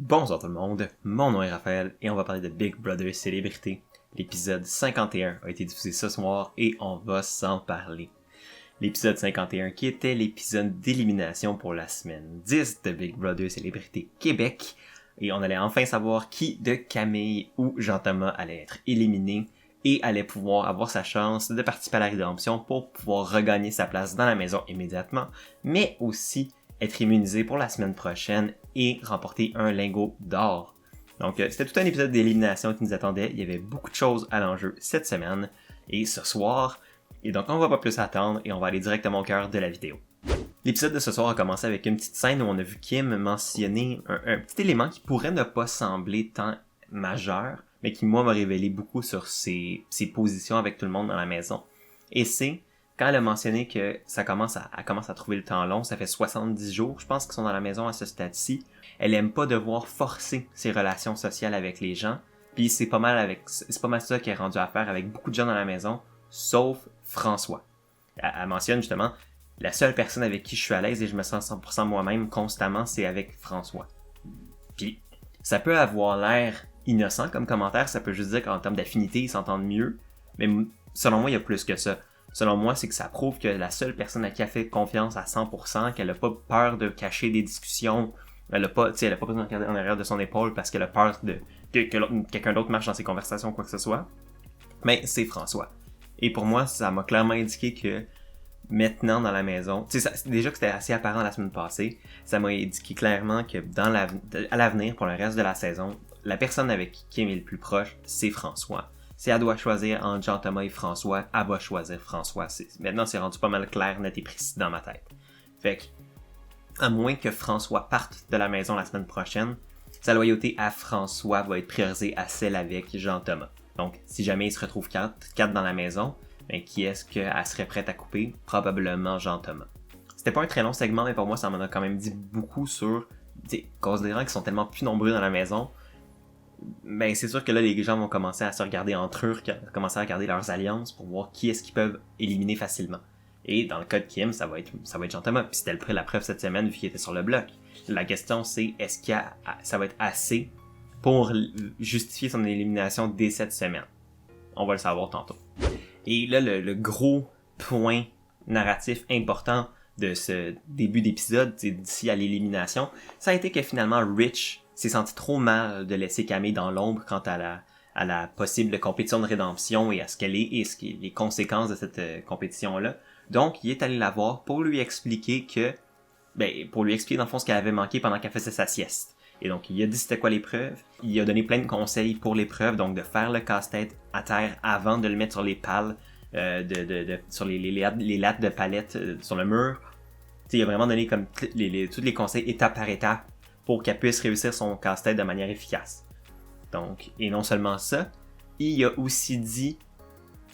Bonjour tout le monde, mon nom est Raphaël et on va parler de Big Brother Célébrité. L'épisode 51 a été diffusé ce soir et on va s'en parler. L'épisode 51 qui était l'épisode d'élimination pour la semaine 10 de Big Brother Célébrité Québec. Et on allait enfin savoir qui de Camille ou Jean-Thomas allait être éliminé et allait pouvoir avoir sa chance de participer à la rédemption pour pouvoir regagner sa place dans la maison immédiatement, mais aussi être immunisé pour la semaine prochaine et remporter un lingot d'or. Donc c'était tout un épisode d'élimination qui nous attendait, il y avait beaucoup de choses à l'enjeu cette semaine et ce soir, et donc on va pas plus attendre et on va aller directement au cœur de la vidéo. L'épisode de ce soir a commencé avec une petite scène où on a vu Kim mentionner un petit élément qui pourrait ne pas sembler tant majeur, mais qui moi m'a révélé beaucoup sur ses positions avec tout le monde dans la maison. Et c'est quand elle a mentionné que elle commence à trouver le temps long, ça fait 70 jours, je pense qu'ils sont dans la maison à ce stade-ci, elle aime pas devoir forcer ses relations sociales avec les gens, puis c'est pas mal ça qu'elle est rendue à faire avec beaucoup de gens dans la maison, sauf François. Elle mentionne justement, la seule personne avec qui je suis à l'aise et je me sens 100% moi-même constamment, c'est avec François. Puis ça peut avoir l'air innocent comme commentaire, ça peut juste dire qu'en termes d'affinité, ils s'entendent mieux, mais selon moi, il y a plus que ça. Selon moi, c'est que ça prouve que la seule personne à qui elle fait confiance à 100%, qu'elle a pas peur de cacher des discussions, elle a pas besoin de regarder en arrière de son épaule parce qu'elle a peur que quelqu'un d'autre marche dans ses conversations ou quoi que ce soit, mais c'est François. Et pour moi, ça m'a clairement indiqué que maintenant dans la maison, déjà que c'était assez apparent la semaine passée, ça m'a indiqué clairement que à l'avenir, pour le reste de la saison, la personne avec qui Kim est le plus proche, c'est François. Si elle doit choisir entre Jean-Thomas et François, elle va choisir François. Maintenant, c'est rendu pas mal clair, net et précis dans ma tête. Fait que, à moins que François parte de la maison la semaine prochaine, sa loyauté à François va être priorisée à celle avec Jean-Thomas. Donc, si jamais il se retrouve quatre dans la maison, ben, qui est-ce qu'elle serait prête à couper? Probablement Jean-Thomas. C'était pas un très long segment, mais pour moi, ça m'en a quand même dit beaucoup sur, considérant qu'ils sont tellement plus nombreux dans la maison, ben c'est sûr que là les gens vont commencer à se regarder entre eux, commencer à regarder leurs alliances pour voir qui est-ce qu'ils peuvent éliminer facilement. Et dans le cas de Kim, ça va être Jean-Thomas, puis c'était la preuve cette semaine vu qu'il était sur le bloc. La question c'est, est-ce que ça va être assez pour justifier son élimination dès cette semaine? On va le savoir tantôt. Et là, le gros point narratif important de ce début d'épisode, d'ici à l'élimination, ça a été que finalement Rich s'est senti trop mal de laisser Camille dans l'ombre quant à la possible compétition de rédemption et à ce qu'elle est et les conséquences de cette compétition-là. Donc, il est allé la voir pour lui expliquer dans le fond ce qu'elle avait manqué pendant qu'elle faisait sa sieste. Et donc, il a dit c'était quoi l'épreuve. Il a donné plein de conseils pour l'épreuve, donc de faire le casse-tête à terre avant de le mettre sur les pales, sur les lattes de palette sur le mur. Il a vraiment donné comme tous les conseils étape par étape pour qu'elle puisse réussir son casse-tête de manière efficace. Donc, et non seulement ça, il a aussi dit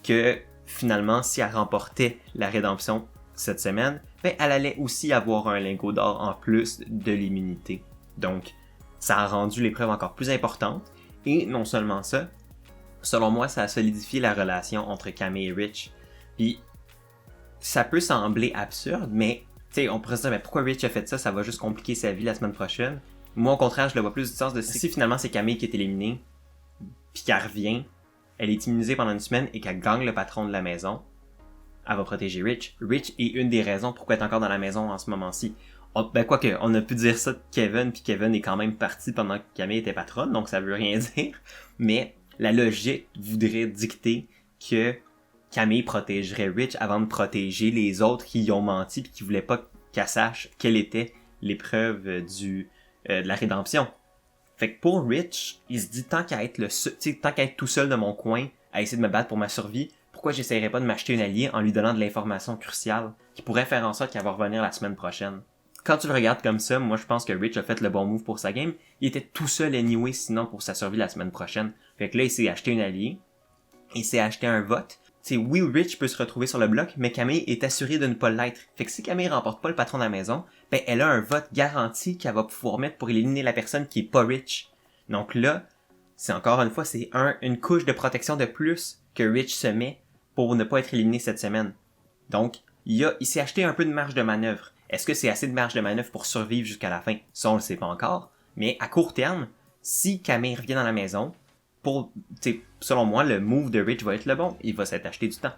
que finalement, si elle remportait la rédemption cette semaine, ben, elle allait aussi avoir un lingot d'or en plus de l'immunité. Donc, ça a rendu l'épreuve encore plus importante. Et non seulement ça, selon moi, ça a solidifié la relation entre Camille et Rich. Puis, ça peut sembler absurde, mais on pourrait se dire, mais pourquoi Rich a fait ça? Ça va juste compliquer sa vie la semaine prochaine. Moi, au contraire, je le vois plus du sens de si finalement c'est Camille qui est éliminée, puis qu'elle revient, elle est immunisée pendant une semaine et qu'elle gagne le patron de la maison, elle va protéger Rich. Rich est une des raisons pourquoi elle est encore dans la maison en ce moment-ci. Quoique, on a pu dire ça de Kevin, puis Kevin est quand même parti pendant que Camille était patronne, donc ça veut rien dire. Mais la logique voudrait dicter que Camille protégerait Rich avant de protéger les autres qui y ont menti puis qui voulaient pas qu'elle sache quelle était l'épreuve de la rédemption. Fait que pour Rich, il se dit tant qu'à être tout seul de mon coin à essayer de me battre pour ma survie, pourquoi j'essaierais pas de m'acheter un allié en lui donnant de l'information cruciale qui pourrait faire en sorte qu'elle va revenir la semaine prochaine. Quand tu le regardes comme ça, moi je pense que Rich a fait le bon move pour sa game. Il était tout seul anyway sinon pour sa survie la semaine prochaine. Fait que là il s'est acheté un allié, il s'est acheté un vote. Oui, Rich peut se retrouver sur le bloc, mais Camille est assurée de ne pas l'être. Fait que si Camille remporte pas le patron de la maison, ben elle a un vote garanti qu'elle va pouvoir mettre pour éliminer la personne qui est pas Rich. Donc là, c'est encore une fois, c'est une couche de protection de plus que Rich se met pour ne pas être éliminé cette semaine. Donc, il s'est acheté un peu de marge de manœuvre. Est-ce que c'est assez de marge de manœuvre pour survivre jusqu'à la fin? Ça, on le sait pas encore. Mais à court terme, si Camille revient dans la maison, selon moi, le move de Rich va être le bon. Il va s'être acheté du temps.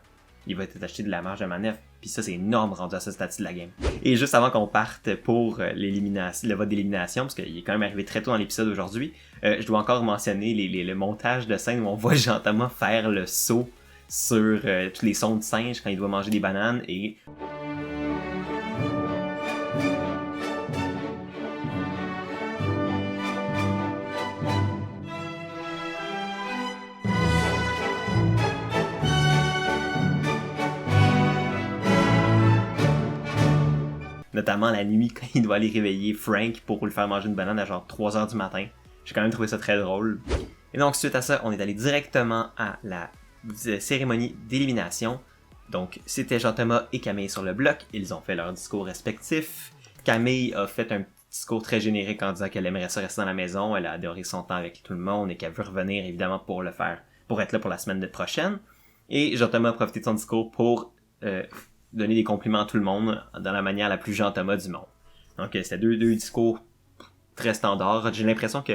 Il va être acheté de la marge de manœuvre. Puis ça, c'est énorme rendu à ce statut de la game. Et juste avant qu'on parte pour le vote d'élimination, parce qu'il est quand même arrivé très tôt dans l'épisode aujourd'hui, je dois encore mentionner le montage de scène où on voit Jean-Thomas faire le saut sur tous les sons de singe quand il doit manger des bananes et... Notamment la nuit quand il doit aller réveiller Frank pour lui faire manger une banane à genre 3h du matin. J'ai quand même trouvé ça très drôle. Et donc suite à ça, on est allé directement à la cérémonie d'élimination. Donc c'était Jean-Thomas et Camille sur le bloc. Ils ont fait leur discours respectif. Camille a fait un discours très générique en disant qu'elle aimerait ça rester dans la maison. Elle a adoré son temps avec tout le monde et qu'elle veut revenir évidemment pour être là pour la semaine prochaine. Et Jean-Thomas a profité de son discours pour donner des compliments à tout le monde dans la manière la plus Jean-Thomas du monde. Donc c'était deux discours très standards. J'ai l'impression que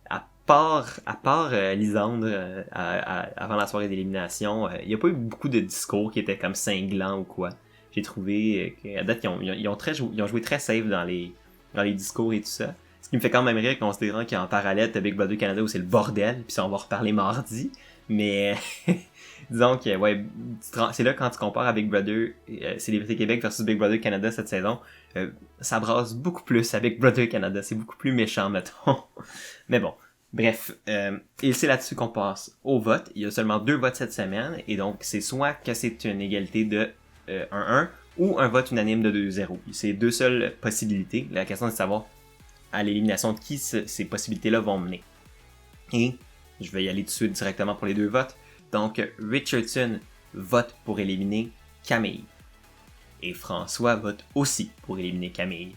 à part Lisandre avant la soirée d'élimination, il n'y a pas eu beaucoup de discours qui étaient comme cinglants ou quoi. J'ai trouvé qu'à date ils ont joué très safe dans les discours et tout ça. Ce qui me fait quand même rire considérant qu'il y a en parallèle de Big Brother Canada où c'est le bordel, puis ça on va reparler mardi. Mais disons que ouais, c'est là quand tu compares à Big Brother Célébrité Québec versus Big Brother Canada cette saison, ça brasse beaucoup plus à Big Brother Canada, c'est beaucoup plus méchant mettons. Mais bon, bref, et c'est là-dessus qu'on passe au vote. Il y a seulement 2 votes cette semaine et donc c'est soit que c'est une égalité de 1-1 ou un vote unanime de 2-0. C'est 2 seules possibilités. La question est de savoir à l'élimination de qui ces possibilités-là vont mener. Et je vais y aller tout de suite directement pour les 2 votes. Donc, Richardson vote pour éliminer Camille. Et François vote aussi pour éliminer Camille.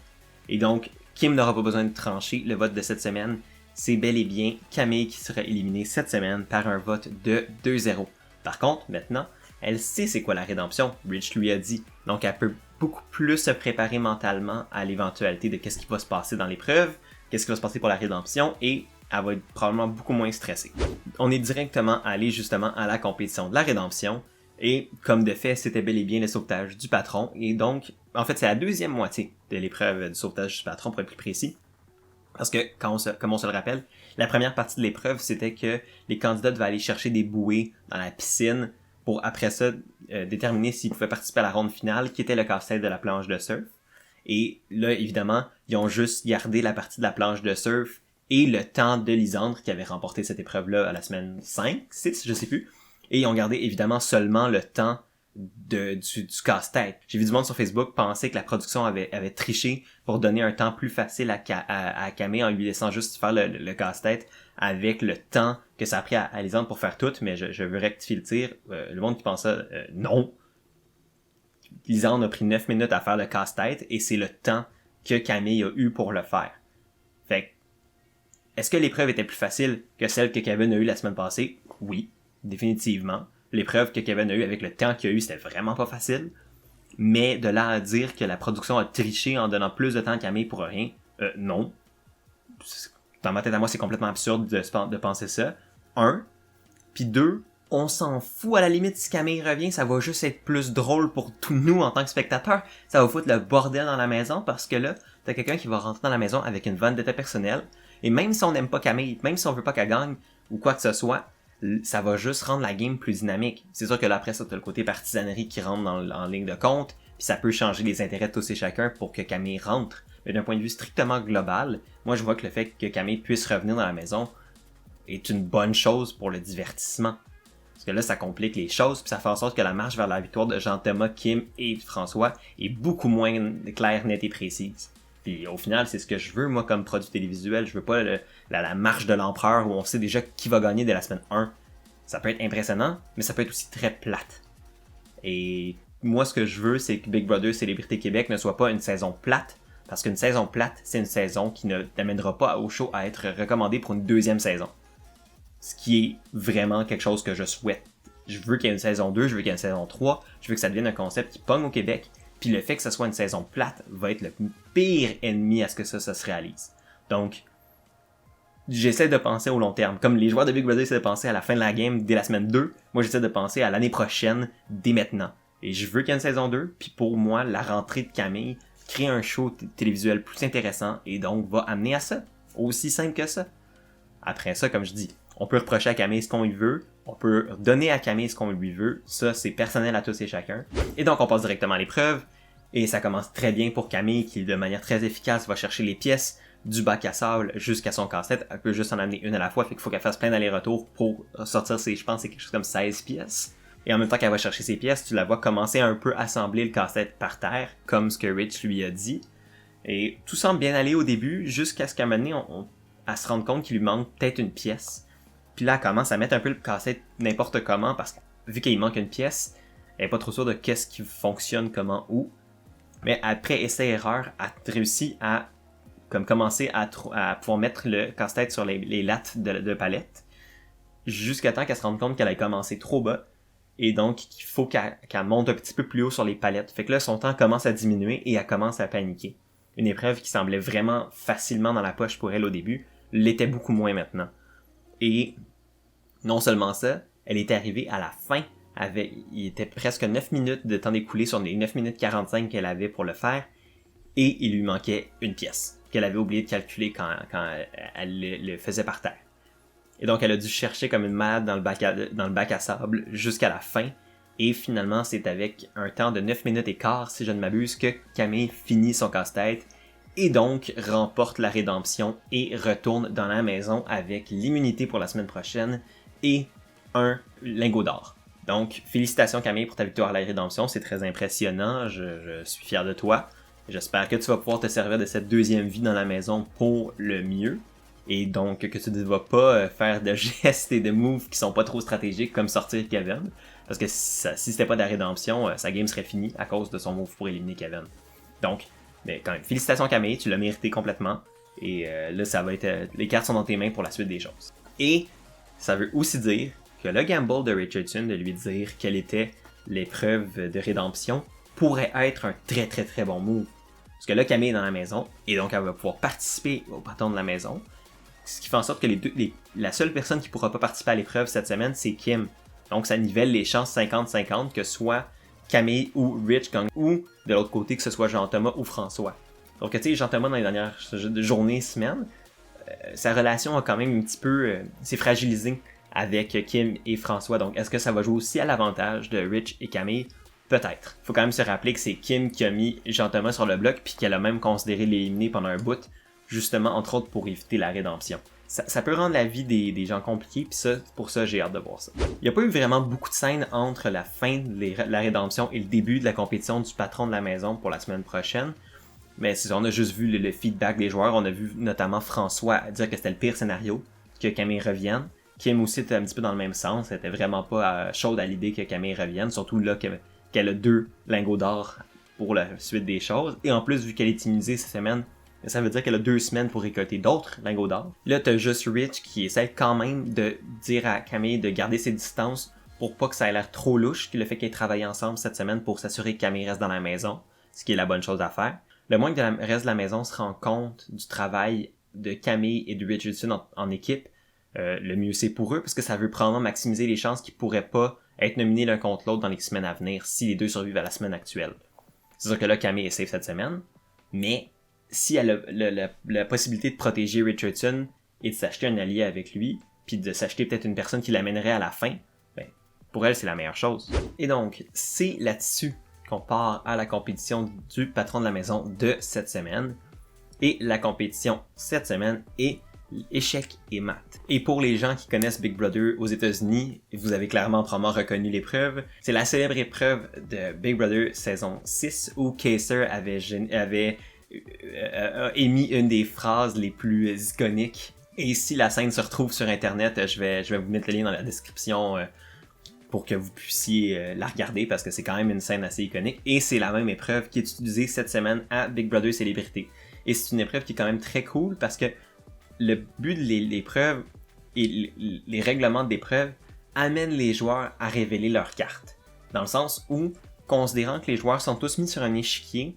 Et donc, Kim n'aura pas besoin de trancher. Le vote de cette semaine, c'est bel et bien Camille qui sera éliminée cette semaine par un vote de 2-0. Par contre, maintenant, elle sait c'est quoi la rédemption. Rich lui a dit. Donc, elle peut beaucoup plus se préparer mentalement à l'éventualité de qu'est-ce qui va se passer dans l'épreuve, qu'est-ce qui va se passer pour la rédemption et elle va être probablement beaucoup moins stressée. On est directement allé justement à la compétition de la rédemption et comme de fait, c'était bel et bien le sauvetage du patron et donc, en fait, c'est la deuxième moitié de l'épreuve du sauvetage du patron pour être plus précis. Parce que, comme on se le rappelle, la première partie de l'épreuve, c'était que les candidats devaient aller chercher des bouées dans la piscine pour après ça déterminer s'ils pouvaient participer à la ronde finale qui était le casse-tête de la planche de surf. Et là, évidemment, ils ont juste gardé la partie de la planche de surf et le temps de Lisandre qui avait remporté cette épreuve-là à la semaine 5, 6, je sais plus. Et ils ont gardé évidemment seulement le temps du casse-tête. J'ai vu du monde sur Facebook penser que la production avait triché pour donner un temps plus facile à Camille en lui laissant juste faire le casse-tête avec le temps que ça a pris à Lisandre pour faire tout, mais je veux rectifier le tir. Le monde qui pense ça, non. Lisandre a pris 9 minutes à faire le casse-tête et c'est le temps que Camille a eu pour le faire. Fait que, est-ce que l'épreuve était plus facile que celle que Kevin a eue la semaine passée? Oui, définitivement. L'épreuve que Kevin a eue avec le temps qu'il a eu, c'était vraiment pas facile. Mais de là à dire que la production a triché en donnant plus de temps à Camille pour rien, non. Dans ma tête à moi, c'est complètement absurde de penser ça. 1. Puis 2, on s'en fout à la limite si Camille revient, ça va juste être plus drôle pour tous nous en tant que spectateurs. Ça va foutre le bordel dans la maison parce que là, t'as quelqu'un qui va rentrer dans la maison avec une vendetta personnelle. Et même si on n'aime pas Camille, même si on veut pas qu'elle gagne ou quoi que ce soit, ça va juste rendre la game plus dynamique. C'est sûr que là après ça, t'as le côté partisanerie qui rentre en ligne de compte, puis ça peut changer les intérêts de tous et chacun pour que Camille rentre. Mais d'un point de vue strictement global, moi je vois que le fait que Camille puisse revenir dans la maison est une bonne chose pour le divertissement. Parce que là, ça complique les choses, puis ça fait en sorte que la marche vers la victoire de Jean-Thomas, Kim et François est beaucoup moins claire, nette et précise. Puis au final, c'est ce que je veux, moi, comme produit télévisuel. Je veux pas la marche de l'empereur où on sait déjà qui va gagner dès la semaine 1. Ça peut être impressionnant, mais ça peut être aussi très plate. Et moi, ce que je veux, c'est que Big Brother Célébrité Québec ne soit pas une saison plate, parce qu'une saison plate, c'est une saison qui ne t'amènera pas au show à être recommandée pour une deuxième saison. Ce qui est vraiment quelque chose que je souhaite. Je veux qu'il y ait une saison 2, je veux qu'il y ait une saison 3, je veux que ça devienne un concept qui pogne au Québec, puis le fait que ça soit une saison plate va être le pire ennemi à ce que ça se réalise. Donc, j'essaie de penser au long terme. Comme les joueurs de Big Brother essaient de penser à la fin de la game dès la semaine 2, moi j'essaie de penser à l'année prochaine dès maintenant. Et je veux qu'il y ait une saison 2, puis pour moi, la rentrée de Camille crée un show télévisuel plus intéressant et donc va amener à ça. Aussi simple que ça. Après ça, comme je dis, on peut reprocher à Camille ce qu'on lui veut, on peut donner à Camille ce qu'on lui veut, ça c'est personnel à tous et chacun. Et donc on passe directement à l'épreuve, et ça commence très bien pour Camille qui de manière très efficace va chercher les pièces du bac à sable jusqu'à son casse-tête. Elle peut juste en amener une à la fois, fait qu'il faut qu'elle fasse plein d'allers-retours pour sortir je pense c'est quelque chose comme 16 pièces. Et en même temps qu'elle va chercher ses pièces, tu la vois commencer à un peu assembler le casse-tête par terre, comme ce que Rich lui a dit. Et tout semble bien aller au début, jusqu'à ce qu'à un moment donné, elle se rende compte qu'il lui manque peut-être une pièce. Puis là, elle commence à mettre un peu le casse-tête n'importe comment, parce que vu qu'il manque une pièce, elle est pas trop sûre de qu'est-ce qui fonctionne, comment, où. Mais après essai-erreur, elle réussit à commencer à pouvoir mettre le casse-tête sur les lattes de palette, jusqu'à temps qu'elle se rende compte qu'elle a commencé trop bas, et donc qu'il faut qu'elle monte un petit peu plus haut sur les palettes. Fait que là, son temps commence à diminuer et elle commence à paniquer. Une épreuve qui semblait vraiment facilement dans la poche pour elle au début, l'était beaucoup moins maintenant. Et non seulement ça, elle était arrivée à la fin, il était presque 9 minutes de temps d'écoulé sur les 9 minutes 45 qu'elle avait pour le faire, et il lui manquait une pièce qu'elle avait oublié de calculer quand elle le faisait par terre. Et donc elle a dû chercher comme une malade dans le bac à sable jusqu'à la fin, et finalement c'est avec un temps de 9 minutes et quart, si je ne m'abuse, que Camille finit son casse-tête, et donc remporte la rédemption et retourne dans la maison avec l'immunité pour la semaine prochaine et un lingot d'or. Donc, félicitations Camille pour ta victoire à la rédemption, c'est très impressionnant, je suis fier de toi. J'espère que tu vas pouvoir te servir de cette deuxième vie dans la maison pour le mieux. Et donc, que tu ne vas pas faire de gestes et de moves qui sont pas trop stratégiques comme sortir Kevin. Parce que si c'était pas de la rédemption, sa game serait finie à cause de son move pour éliminer Kevin. Donc, mais quand même, félicitations Camille, tu l'as mérité complètement. Et là, ça va être les cartes sont dans tes mains pour la suite des choses. Et ça veut aussi dire que le gamble de Richardson de lui dire quelle était l'épreuve de rédemption pourrait être un très très très bon move. Parce que là, Camille est dans la maison, et donc elle va pouvoir participer au patron de la maison. Ce qui fait en sorte que la seule personne qui pourra pas participer à l'épreuve cette semaine, c'est Kim. Donc ça nivelle les chances 50-50 que soit Camille ou Rich gagne, ou de l'autre côté que ce soit Jean-Thomas ou François. Donc tu sais, Jean-Thomas dans les dernières journées, semaines, sa relation a quand même un petit peu s'est fragilisée avec Kim et François. Donc est-ce que ça va jouer aussi à l'avantage de Rich et Camille? Peut-être. Faut quand même se rappeler que c'est Kim qui a mis Jean-Thomas sur le bloc puis qu'elle a même considéré l'éliminer pendant un bout, justement entre autres pour éviter la rédemption. Ça peut rendre la vie des gens compliqués, puis ça, pour ça, j'ai hâte de voir ça. Il n'y a pas eu vraiment beaucoup de scènes entre la fin de la rédemption et le début de la compétition du patron de la maison pour la semaine prochaine. Mais on a juste vu le feedback des joueurs. On a vu notamment François dire que c'était le pire scénario, que Camille revienne. Kim aussi était un petit peu dans le même sens. Elle était vraiment pas chaude à l'idée que Camille revienne, surtout là qu'elle a 2 lingots d'or pour la suite des choses. Et en plus, vu qu'elle est immunisée cette semaine, ça veut dire qu'elle a 2 semaines pour récolter d'autres lingots d'or. Là, t'as juste Rich qui essaie quand même de dire à Camille de garder ses distances pour pas que ça ait l'air trop louche, le fait qu'ils travaillent ensemble cette semaine pour s'assurer que Camille reste dans la maison, ce qui est la bonne chose à faire. Le moins que le reste de la maison se rend compte du travail de Camille et de Richardson en équipe, le mieux c'est pour eux, parce que ça veut probablement maximiser les chances qu'ils pourraient pas être nominés l'un contre l'autre dans les semaines à venir si les deux survivent à la semaine actuelle. C'est sûr que là, Camille est safe cette semaine, mais si elle a la possibilité de protéger Richardson et de s'acheter un allié avec lui, puis de s'acheter peut-être une personne qui l'amènerait à la fin, ben, pour elle, c'est la meilleure chose. Et donc, c'est là-dessus qu'on part à la compétition du patron de la maison de cette semaine. Et la compétition cette semaine est échec et maths. Et pour les gens qui connaissent Big Brother aux États-Unis, vous avez clairement probablement reconnu l'épreuve. C'est la célèbre épreuve de Big Brother saison 6 où Kayser avait émis une des phrases les plus iconiques. Et si la scène se retrouve sur internet, je vais vous mettre le lien dans la description pour que vous puissiez la regarder parce que c'est quand même une scène assez iconique. Et c'est la même épreuve qui est utilisée cette semaine à Big Brother Célébrité. Et c'est une épreuve qui est quand même très cool parce que le but de l'épreuve et les règlements d'épreuve amènent les joueurs à révéler leurs cartes. Dans le sens où, considérant que les joueurs sont tous mis sur un échiquier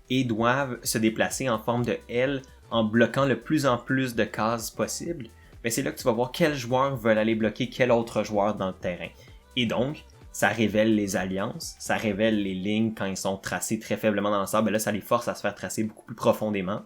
et doivent se déplacer en forme de L en bloquant le plus en plus de cases possible, ben c'est là que tu vas voir quels joueurs veulent aller bloquer quel autre joueur dans le terrain. Et donc, ça révèle les alliances, ça révèle les lignes quand ils sont tracés très faiblement dans le sable. Ben là, ça les force à se faire tracer beaucoup plus profondément.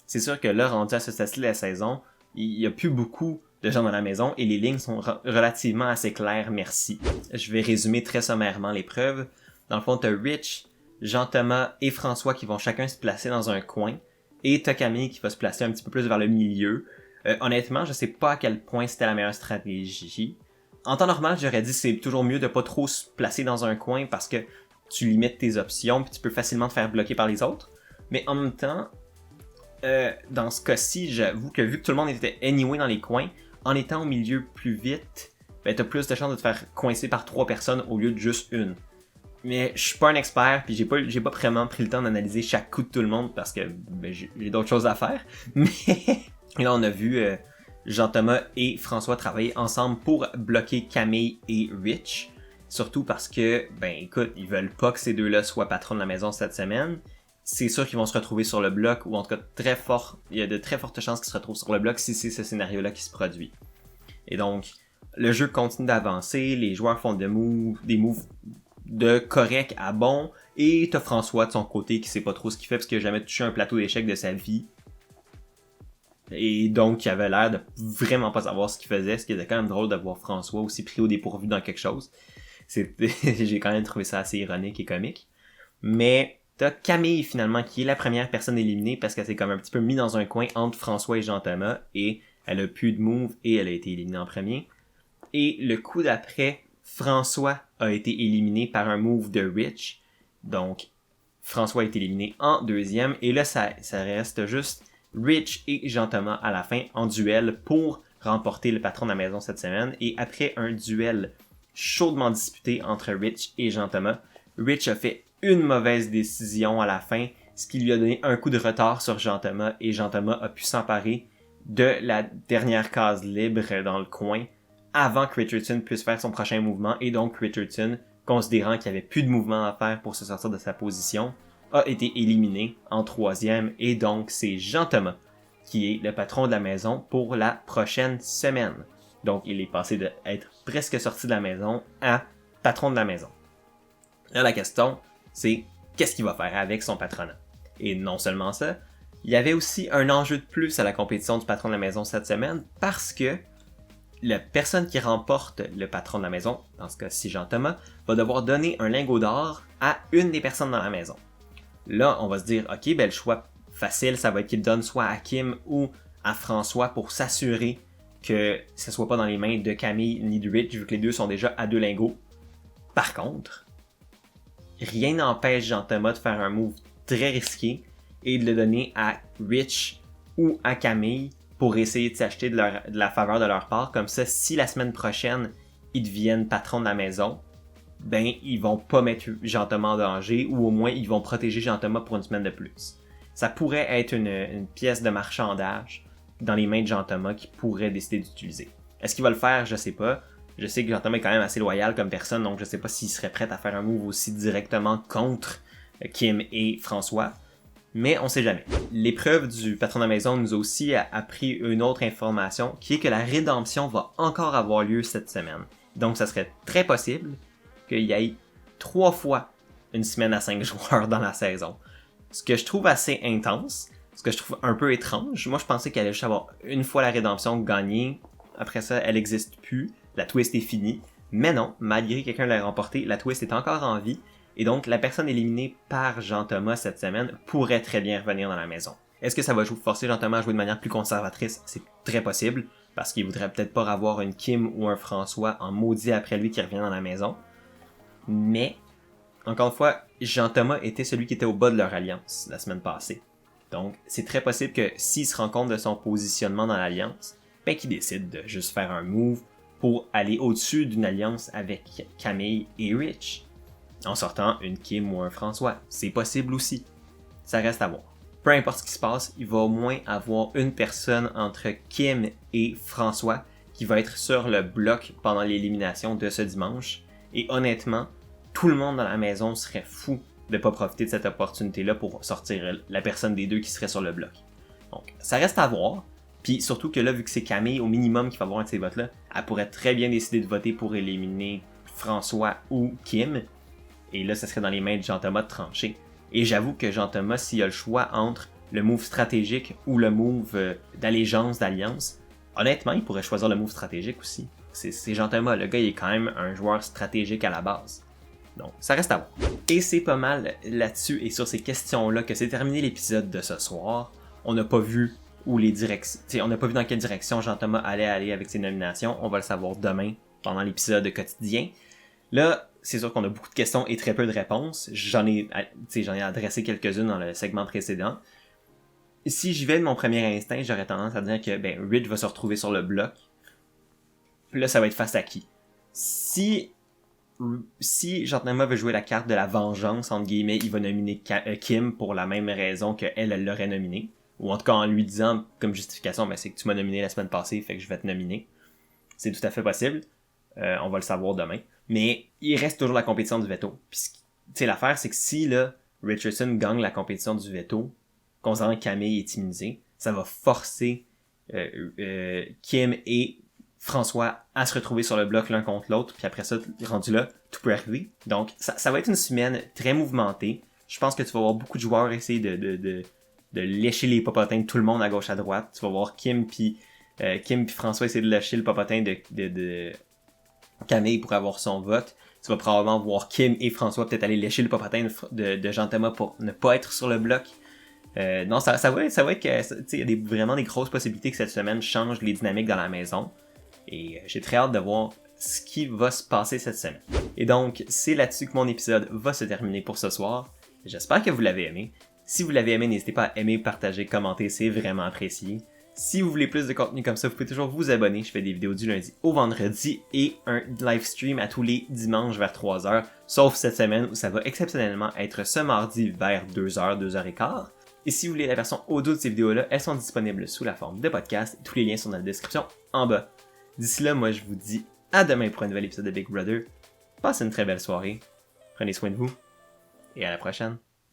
C'est sûr que là, rendu à ce stade-ci de la saison, il n'y a plus beaucoup de gens dans la maison et les lignes sont relativement assez claires, merci. Je vais résumer très sommairement l'épreuve. Dans le fond, tu as Rich, Jean-Thomas et François qui vont chacun se placer dans un coin et tu as Camille qui va se placer un petit peu plus vers le milieu. Honnêtement, je sais pas à quel point c'était la meilleure stratégie. En temps normal, j'aurais dit que c'est toujours mieux de pas trop se placer dans un coin parce que tu limites tes options puis tu peux facilement te faire bloquer par les autres. Mais en même temps, dans ce cas-ci, j'avoue que vu que tout le monde était anyway dans les coins, en étant au milieu plus vite, ben t'as plus de chances de te faire coincer par 3 personnes au lieu de juste une. Mais je suis pas un expert, puis j'ai pas vraiment pris le temps d'analyser chaque coup de tout le monde parce que ben, j'ai d'autres choses à faire. Mais là, on a vu Jean-Thomas et François travailler ensemble pour bloquer Camille et Rich. Surtout parce que, ben écoute, ils veulent pas que ces deux-là soient patrons de la maison cette semaine. C'est sûr qu'ils vont se retrouver sur le bloc, ou en tout cas il y a de très fortes chances qu'ils se retrouvent sur le bloc si c'est ce scénario-là qui se produit. Et donc, le jeu continue d'avancer, les joueurs font des moves de correct à bon, et t'as François de son côté qui sait pas trop ce qu'il fait parce qu'il a jamais touché un plateau d'échecs de sa vie. Et donc, il avait l'air de vraiment pas savoir ce qu'il faisait, ce qui était quand même drôle de voir François aussi pris au dépourvu dans quelque chose. J'ai quand même trouvé ça assez ironique et comique. Mais t'as Camille finalement qui est la première personne éliminée parce qu'elle s'est comme un petit peu mise dans un coin entre François et Jean-Thomas et elle a plus de move et elle a été éliminée en premier. Et le coup d'après, François a été éliminé par un move de Rich. Donc, François a été éliminé en deuxième. Et là, ça reste juste Rich et Jean-Thomas à la fin en duel pour remporter le patron de la maison cette semaine. Et après un duel chaudement disputé entre Rich et Jean-Thomas, Rich a fait une mauvaise décision à la fin, ce qui lui a donné un coup de retard sur Jean-Thomas et Jean-Thomas a pu s'emparer de la dernière case libre dans le coin avant que Richardson puisse faire son prochain mouvement et donc Richardson, considérant qu'il n'y avait plus de mouvement à faire pour se sortir de sa position, a été éliminé en troisième et donc c'est Jean-Thomas qui est le patron de la maison pour la prochaine semaine. Donc il est passé d'être presque sorti de la maison à patron de la maison. Là la question c'est qu'est-ce qu'il va faire avec son patronat? Et non seulement ça, il y avait aussi un enjeu de plus à la compétition du patron de la maison cette semaine parce que la personne qui remporte le patron de la maison, dans ce cas-ci Jean-Thomas, va devoir donner un lingot d'or à une des personnes dans la maison. Là, on va se dire, ok, ben le choix facile, ça va être qu'il donne soit à Kim ou à François pour s'assurer que ce soit pas dans les mains de Camille ni de Rich, vu que les deux sont déjà à 2 lingots. Par contre, rien n'empêche Jean-Thomas de faire un move très risqué et de le donner à Rich ou à Camille pour essayer de s'acheter de la faveur de leur part. Comme ça, si la semaine prochaine, ils deviennent patrons de la maison, ben, ils vont pas mettre Jean-Thomas en danger ou au moins, ils vont protéger Jean-Thomas pour une semaine de plus. Ça pourrait être une pièce de marchandage dans les mains de Jean-Thomas qu'il pourrait décider d'utiliser. Est-ce qu'il va le faire? Je sais pas. Je sais que Jean-Thomas est quand même assez loyal comme personne, donc je sais pas s'il serait prêt à faire un move aussi directement contre Kim et François. Mais on sait jamais. L'épreuve du patron de la maison nous a aussi appris une autre information, qui est que la rédemption va encore avoir lieu cette semaine. Donc ça serait très possible qu'il y ait 3 fois une semaine à 5 joueurs dans la saison. Ce que je trouve assez intense, ce que je trouve un peu étrange. Moi je pensais qu'elle allait juste avoir une fois la rédemption gagnée, après ça elle n'existe plus, la twist est finie. Mais non, malgré que quelqu'un l'ait remporté, la twist est encore en vie. Et donc, la personne éliminée par Jean-Thomas cette semaine pourrait très bien revenir dans la maison. Est-ce que ça va forcer Jean-Thomas à jouer de manière plus conservatrice? C'est très possible, parce qu'il voudrait peut-être pas avoir une Kim ou un François en maudit après lui qui revient dans la maison. Mais, encore une fois, Jean-Thomas était celui qui était au bas de leur alliance la semaine passée. Donc, c'est très possible que s'il se rend compte de son positionnement dans l'alliance, ben qu'il décide de juste faire un move pour aller au-dessus d'une alliance avec Camille et Rich. En sortant une Kim ou un François. C'est possible aussi. Ça reste à voir. Peu importe ce qui se passe, il va au moins avoir une personne entre Kim et François qui va être sur le bloc pendant l'élimination de ce dimanche. Et honnêtement, tout le monde dans la maison serait fou de ne pas profiter de cette opportunité-là pour sortir la personne des deux qui serait sur le bloc. Donc, ça reste à voir. Puis surtout que là, vu que c'est Camille au minimum qui va avoir un de ces votes-là, elle pourrait très bien décider de voter pour éliminer François ou Kim. Et là, ça serait dans les mains de Jean-Thomas de trancher. Et j'avoue que Jean-Thomas, s'il a le choix entre le move stratégique ou le move d'allégeance, d'alliance, honnêtement, il pourrait choisir le move stratégique aussi. C'est Jean-Thomas, le gars, il est quand même un joueur stratégique à la base. Donc, ça reste à voir. Et c'est pas mal là-dessus et sur ces questions-là que c'est terminé l'épisode de ce soir. On n'a pas vu où les directions, on n'a pas vu dans quelle direction Jean-Thomas allait aller avec ses nominations. On va le savoir demain pendant l'épisode quotidien. Là, c'est sûr qu'on a beaucoup de questions et très peu de réponses. J'en ai adressé quelques-unes dans le segment précédent. Si j'y vais de mon premier instinct, j'aurais tendance à dire que Rich va se retrouver sur le bloc. Là, ça va être face à qui? Si Jean-Thomas veut jouer la carte de la vengeance, entre guillemets, il va nominer Kim pour la même raison qu'elle l'aurait nominé. Ou en tout cas en lui disant comme justification, c'est que tu m'as nominé la semaine passée, fait que je vais te nominer. C'est tout à fait possible. On va le savoir demain. Mais il reste toujours la compétition du veto. Puis l'affaire, c'est que si là, Richardson gagne la compétition du veto, considérant que Camille est immunisée, ça va forcer Kim et François à se retrouver sur le bloc l'un contre l'autre, puis après ça, rendu là, tout peut arriver. Donc, ça va être une semaine très mouvementée. Je pense que tu vas voir beaucoup de joueurs essayer de lécher les popotins de tout le monde à gauche à droite. Tu vas voir Kim puis François essayer de lâcher le popotin de Camille pour avoir son vote. Tu vas probablement voir Kim et François peut-être aller lécher le popotin de Jean-Thomas pour ne pas être sur le bloc. Non, ça va être que il y a vraiment des grosses possibilités que cette semaine change les dynamiques dans la maison. Et j'ai très hâte de voir ce qui va se passer cette semaine. Et donc, c'est là-dessus que mon épisode va se terminer pour ce soir. J'espère que vous l'avez aimé. Si vous l'avez aimé, n'hésitez pas à aimer, partager, commenter, c'est vraiment apprécié. Si vous voulez plus de contenu comme ça, vous pouvez toujours vous abonner. Je fais des vidéos du lundi au vendredi et un live stream à tous les dimanches vers 3h, sauf cette semaine où ça va exceptionnellement être ce mardi vers 2h, 2h15. Et si vous voulez la version audio de ces vidéos-là, elles sont disponibles sous la forme de podcast. Tous les liens sont dans la description en bas. D'ici là, moi je vous dis à demain pour un nouvel épisode de Big Brother. Passez une très belle soirée. Prenez soin de vous et à la prochaine.